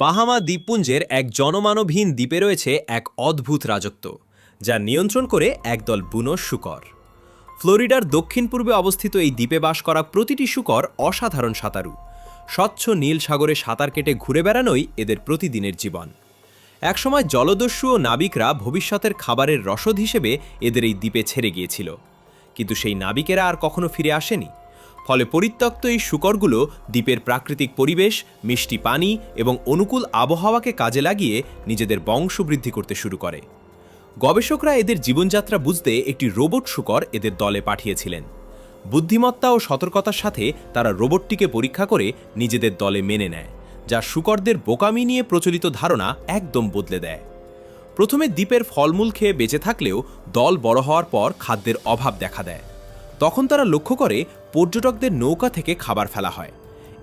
Bahama দ্বীপপুঞ্জের এক জনমানবহীন দ্বীপে রয়েছে এক অদ্ভুত রাজত্ব, যা নিয়ন্ত্রণ করে একদল বুনো শূকর। ফ্লোরিডার দক্ষিণ পূর্বে অবস্থিত এই দ্বীপে বাস করা প্রতিটি শূকর অসাধারণ সাঁতারু। স্বচ্ছ নীল সাগরে সাঁতার কেটে ঘুরে বেড়ানোই এদের প্রতিদিনের জীবন। একসময় জলদস্যু ও নাবিকরা ভবিষ্যতের খাবারের রসদ হিসেবে এদের এই দ্বীপে ছেড়ে গিয়েছিল, কিন্তু সেই নাবিকেরা আর কখনো ফিরে আসেনি। ফলে পরিত্যক্ত এই শূকরগুলো দ্বীপের প্রাকৃতিক পরিবেশ, মিষ্টি পানি এবং অনুকূল আবহাওয়াকে কাজে লাগিয়ে নিজেদের বংশবৃদ্ধি করতে শুরু করে। গবেষকরা এদের জীবনযাত্রা বুঝতে একটি রোবট শূকর এদের দলে পাঠিয়েছিলেন। বুদ্ধিমত্তা ও সতর্কতার সাথে তারা রোবটটিকে পরীক্ষা করে নিজেদের দলে মেনে নেয়, যা শূকরদের বোকামি নিয়ে প্রচলিত ধারণা একদম বদলে দেয়। প্রথমে দ্বীপের ফলমূল খেয়ে বেঁচে থাকলেও দল বড় হওয়ার পর খাদ্যের অভাব দেখা দেয়। তখন তারা লক্ষ্য করে পর্যটকদের নৌকা থেকে খাবার ফেলা হয়।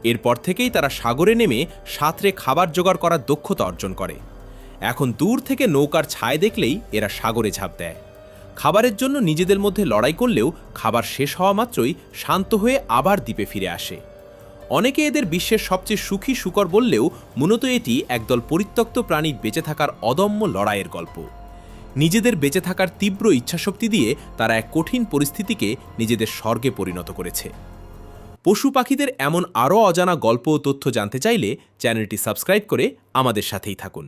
এরপর থেকেই তারা সাগরে নেমে সাঁতরে খাবার জোগাড় করার দক্ষতা অর্জন করে। এখন দূর থেকে নৌকার ছায়া দেখলেই এরা সাগরে ঝাঁপ দেয়। খাবারের জন্য নিজেদের মধ্যে লড়াই করলেও খাবার শেষ হওয়া মাত্রই শান্ত হয়ে আবার দ্বীপে ফিরে আসে। অনেকে এদের বিশ্বের সবচেয়ে সুখী শূকর বললেও মূলত এটি একদল পরিত্যক্ত প্রাণীর বেঁচে থাকার অদম্য লড়াইয়ের গল্প। নিজেদের বেঁচে থাকার তীব্র ইচ্ছাশক্তি দিয়ে তারা এক কঠিন পরিস্থিতিকে নিজেদের স্বর্গে পরিণত করেছে। পশু পাখিদের এমন আরও অজানা গল্প ও তথ্য জানতে চাইলে চ্যানেলটি সাবস্ক্রাইব করে আমাদের সাথেই থাকুন।